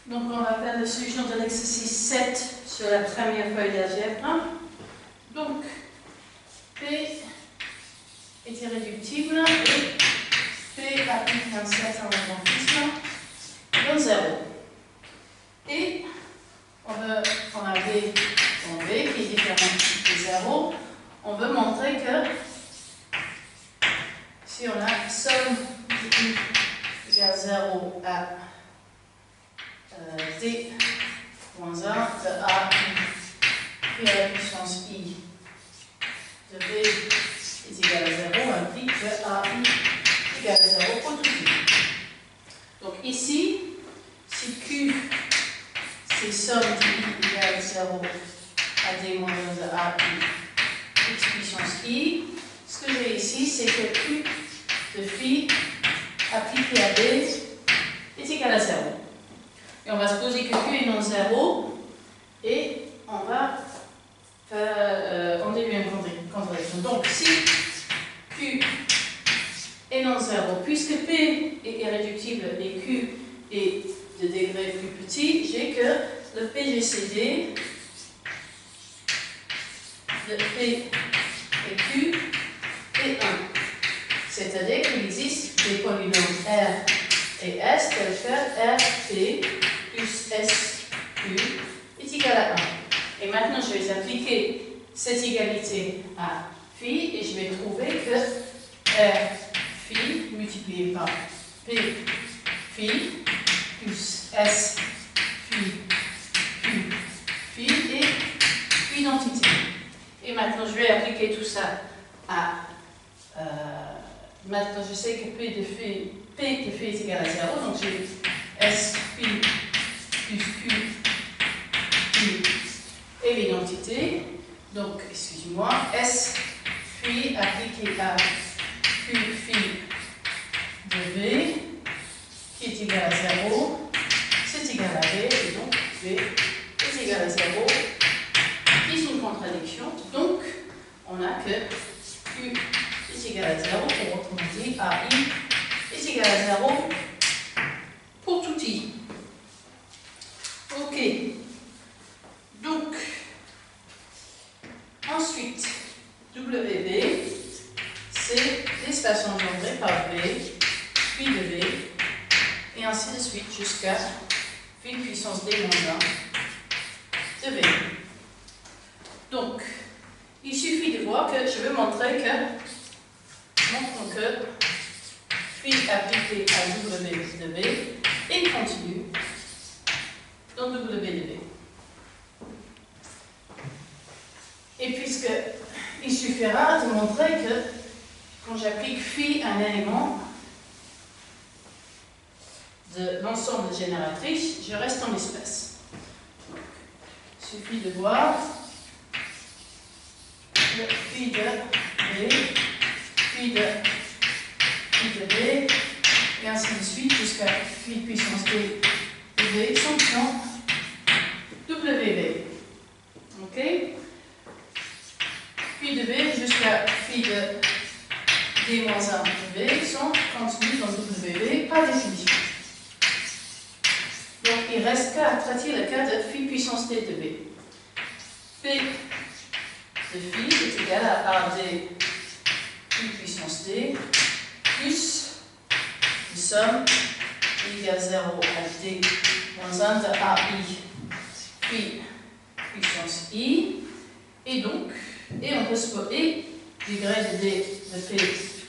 Donc on va faire la solution de l'exercice 7 sur la première feuille d'algèbre. Donc P est irréductible et P applique un certain magnétisme dans 0. Et on a V en V qui est différent de 0. On veut montrer que si on a somme I égale 0 à D moins 1 de A puis à la puissance I de V est égal à 0 implique que AI égale à 0 pour tout I. Donc ici, si Q c'est somme de I égale 0 à D moins 1 de AI x puissance I, ce que j'ai ici c'est que Q de phi appliqué à D est égal à 0. Et on va supposer que Q est non 0 et on va déduire une contradiction. Donc si Q est non 0, puisque P est irréductible et Q est de degré plus petit, j'ai que le PGCD de P et Q est 1. C'est-à-dire qu'il existe des polynômes R et S tels que RP plus SQ est égal à 1. Et maintenant, je vais appliquer cette égalité à phi et je vais trouver que R phi multiplié par P phi plus S phi Q phi est identité. Et maintenant, je vais appliquer tout ça à... maintenant, je sais que P de phi est égal à 0, donc j'ai S phi plus Q phi et l'identité. Donc, excusez-moi, S phi appliqué à Q phi de V qui est égal à 0, c'est égal à V, et donc V est égal à 0, qui est une contradiction. Donc, on a que Q est égal à 0, pour autrement dit, AI est égal à 0 pour tout I. Ok. Donc, ensuite, WV, c'est l'espace engendré par V, puis de V, et ainsi de suite jusqu'à phi puissance D moins 1 de V. Donc, il suffit de voir que je veux montrer que, montrons que phi appliqué à W de V est continu dans W de V. Et puisque il suffira de montrer que quand j'applique phi à un élément de l'ensemble génératrice, je reste en espace. Donc, il suffit de voir le phi de V, phi de V, et ainsi de suite jusqu'à phi puissance D de V, fonction WV. Ok? Phi de V jusqu'à phi de D moins 1 de V sont contenus dans WV par définition. Donc il reste qu'à traiter le cas de phi puissance D de V. P de phi est égal à AD phi puissance D plus une somme égale 0 à D moins 1 de AI phi puissance I. Et donc, on peut supposer degré de D de P,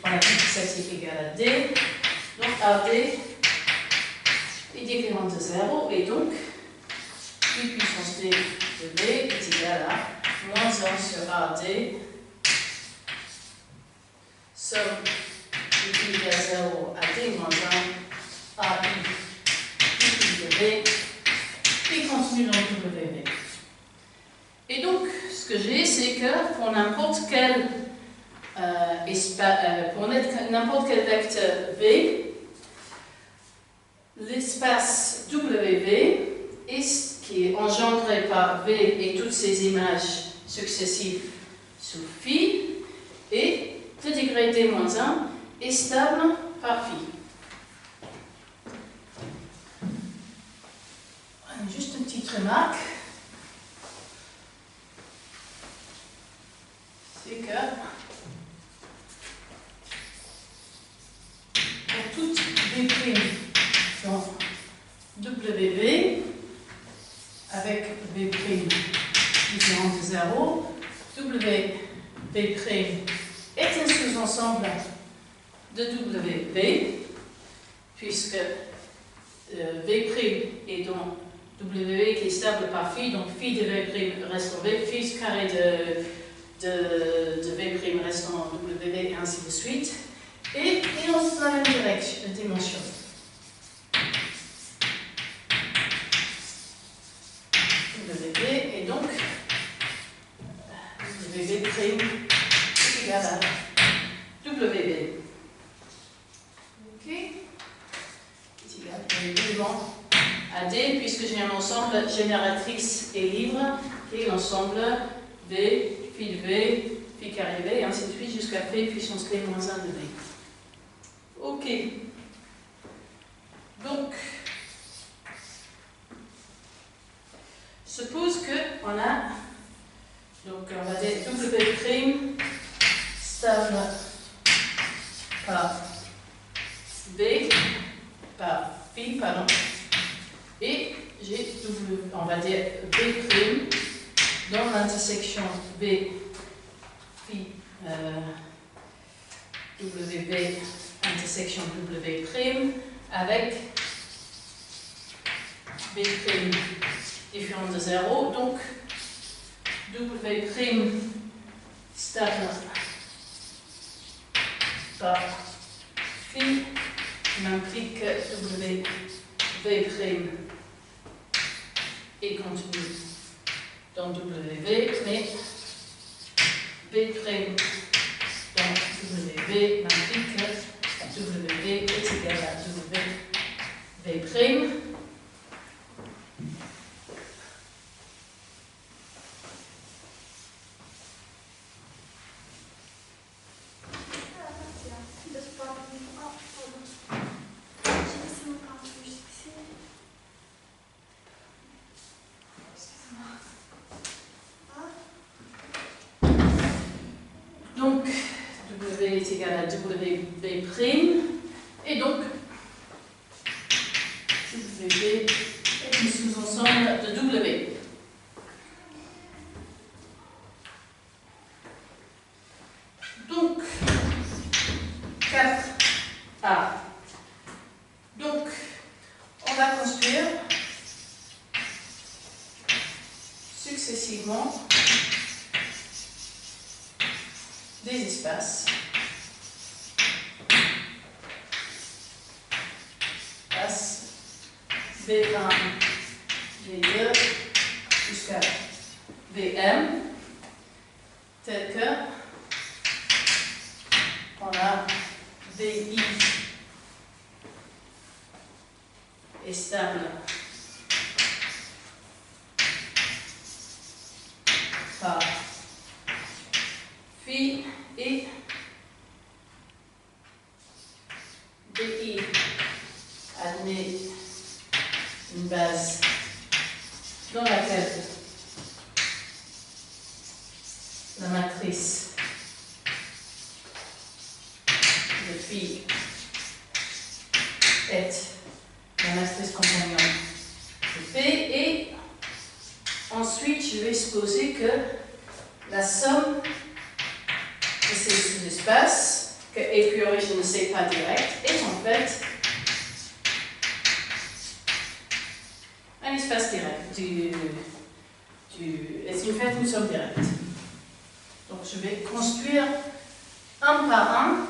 on applique que ça c'est égal à D. Donc AD est différent de 0 et donc phi puissance D de V est égal à moins 1 sur AD somme phi égale à 0 à D moins 1 AI phi de V qui continue dans WV. Et donc, ce que j'ai, c'est que pour n'importe quel n'importe quel vecteur V, l'espace WV, qui est engendré par V et toutes ces images successives sous phi, et de degré D-1 est stable par phi. remarque, c'est que pour toute B' dans WB, avec B' différent de 0, WB' est un sous-ensemble de WB, puisque B' est dans WB qui est stable par phi, donc phi de V' reste en V, phi carré de V' reste en WB, et ainsi de suite. Et dans la même dimension. WB et donc WB' est égal à WB. Ok. C'est égal évidemment à D, puisque j'ai un ensemble génératrice et libre qui est l'ensemble B, phi de B, phi carré B, et ainsi de suite jusqu'à P puissance P moins 1 de B. Ok. Donc, suppose qu'on a, donc on va dire W' stable par B, par phi, pardon, et j'ai on va dire B' dans l'intersection B, phi, WB, intersection W' avec B' différent de 0, donc W' stable par phi m'implique que W' est contenu dans WB, mais B' dans WB m'implique que W est égal à W'. Donc, W est égal à WB', et donc, WB est un sous-ensemble de W. Donc, 4A. Donc, on va construire successivement des espaces B1, B2 jusqu'à Vm, tel que on a Bi est stable par phi et Bi admet une base dans laquelle la matrice de phi est la matrice compagnon de P, et ensuite je vais supposer que la somme de ces sous-espaces, que a priori je ne sais pas direct, est en fait un espace direct, est en fait une somme directe. Donc je vais construire un par un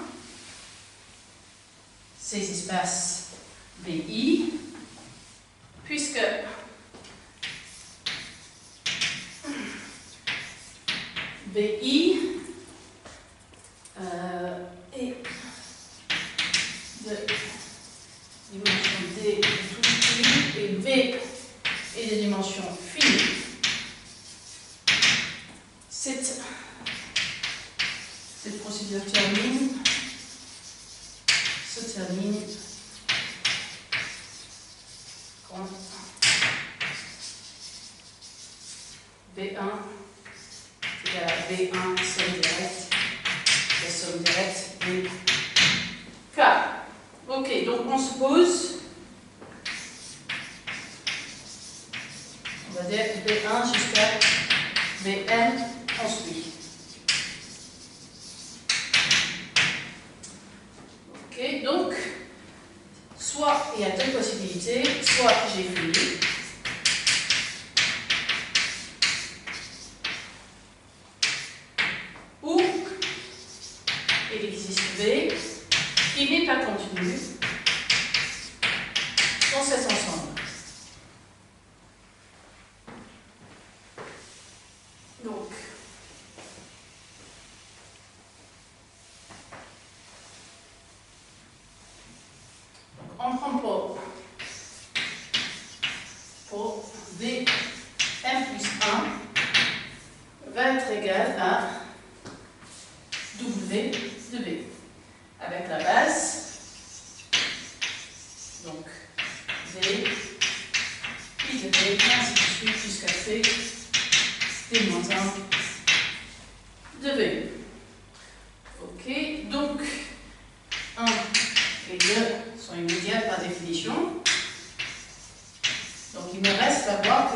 ces espaces BI, puisque BI est de dimension D de tout phi et V est de dimension phi. Cette procédure se termine quand B1 est égal à B1, somme directe, la somme directe B K. Ok, donc on se pose, on va dire B1 jusqu'à Bn, on suit. Ok, donc, soit il y a deux possibilités, soit j'ai fini, ou il existe B qui n'est pas contenu dans cet ensemble. Donc, on prend pour Vm plus 1 va être égal à W de B, avec la base, donc V, pi de B, ainsi de suite, jusqu'à C, D moins 1 de B. Ok, donc 1 et 2 sont immédiats par définition. Donc il me reste à voir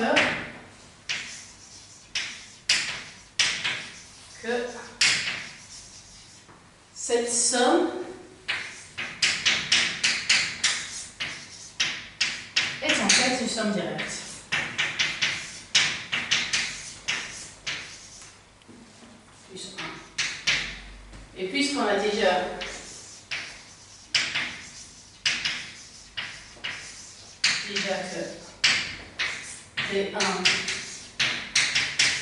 que cette somme est en fait une somme directe. Plus 1. Et puisqu'on a déjà que B1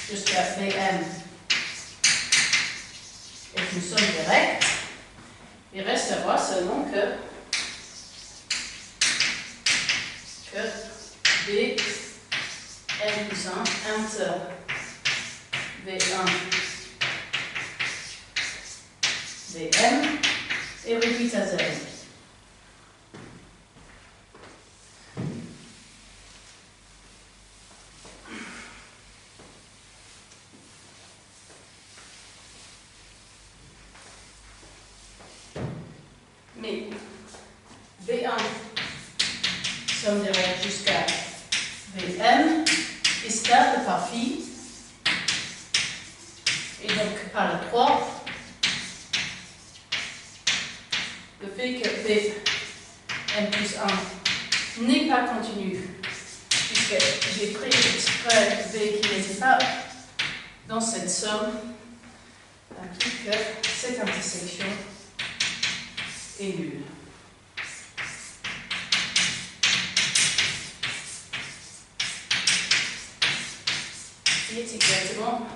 jusqu'à Bm est une somme directe, il reste à voir seulement que Bn plus 1 enter B1 Bm est réduite à 0. Mais B1, somme directe jusqu'à Bm, est stable par phi. Et donc, par le 3, le fait que Bm plus 1 n'est pas continu, puisque j'ai pris exprès B qui n'était pas dans cette somme, implique que cette intersection est nulle. C'est exactement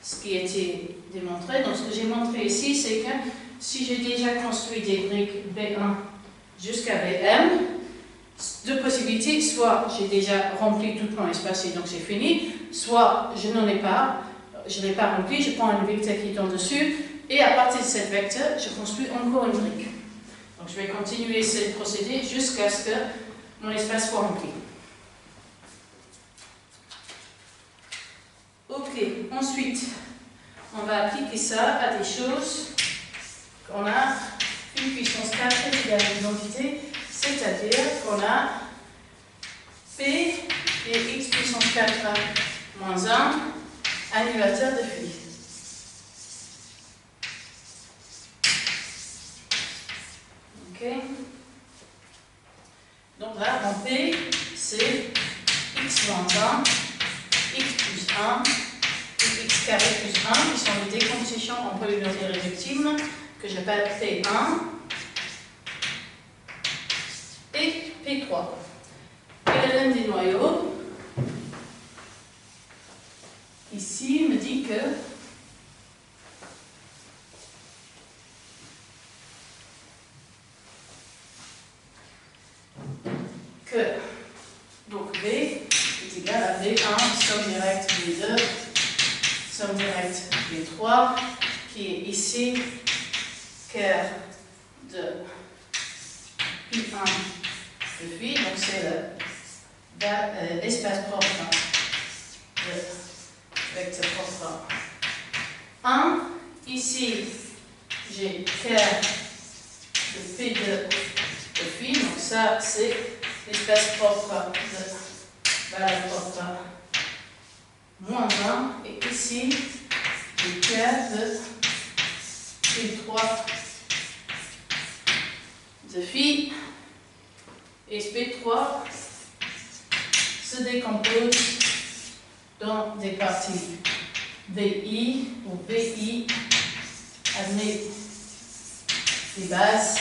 ce qui a été démontré. Donc ce que j'ai montré ici, c'est que si j'ai déjà construit des briques B1 jusqu'à Bm, deux possibilités, soit j'ai déjà rempli tout mon espace et donc c'est fini, soit je n'en ai pas, je n'ai pas rempli, je prends un vecteur qui est en dessus, et à partir de cette vecteur, je construis encore une brique. Donc je vais continuer ce procédé jusqu'à ce que mon espace soit rempli. Ok, ensuite, on va appliquer ça à des choses qu'on a une puissance 4 égale à l'identité, c'est-à-dire qu'on a P et x puissance 4 moins 1 annulateur de phi. Ok. Donc là, mon P, c'est x moins 1, x plus 1, et x carré plus 1, qui sont les décompositions en polynomiaux réductibles, que j'appelle P1 et P3. Et le lemme des noyaux, ici, me dit que donc V est égal à V1, somme directe V2, somme directe V3, qui est ici quart de Pi1 de phi, donc c'est l'espace propre de avec ce propre 1. Ici, j'ai paire de P de phi, donc ça c'est l'espèce propre de valeur propre moins 1. Et ici, j'ai paire de P3 de phi. Et ce P3 se décompose dans des parties VI ou VI admet des bases.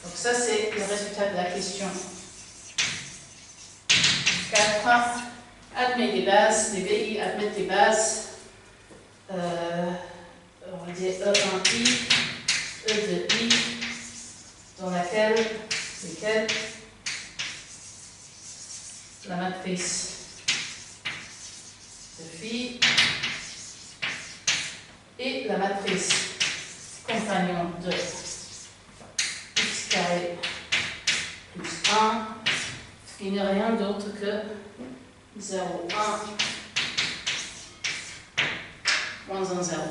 Donc ça c'est le résultat de la question 4. Admet des bases, les VI admettent des bases, on va dire E1I, E2I, dans lesquelles la matrice de phi et la matrice compagnon de x carré plus 1, qui n'est rien d'autre que 0, 1, moins 1, 0.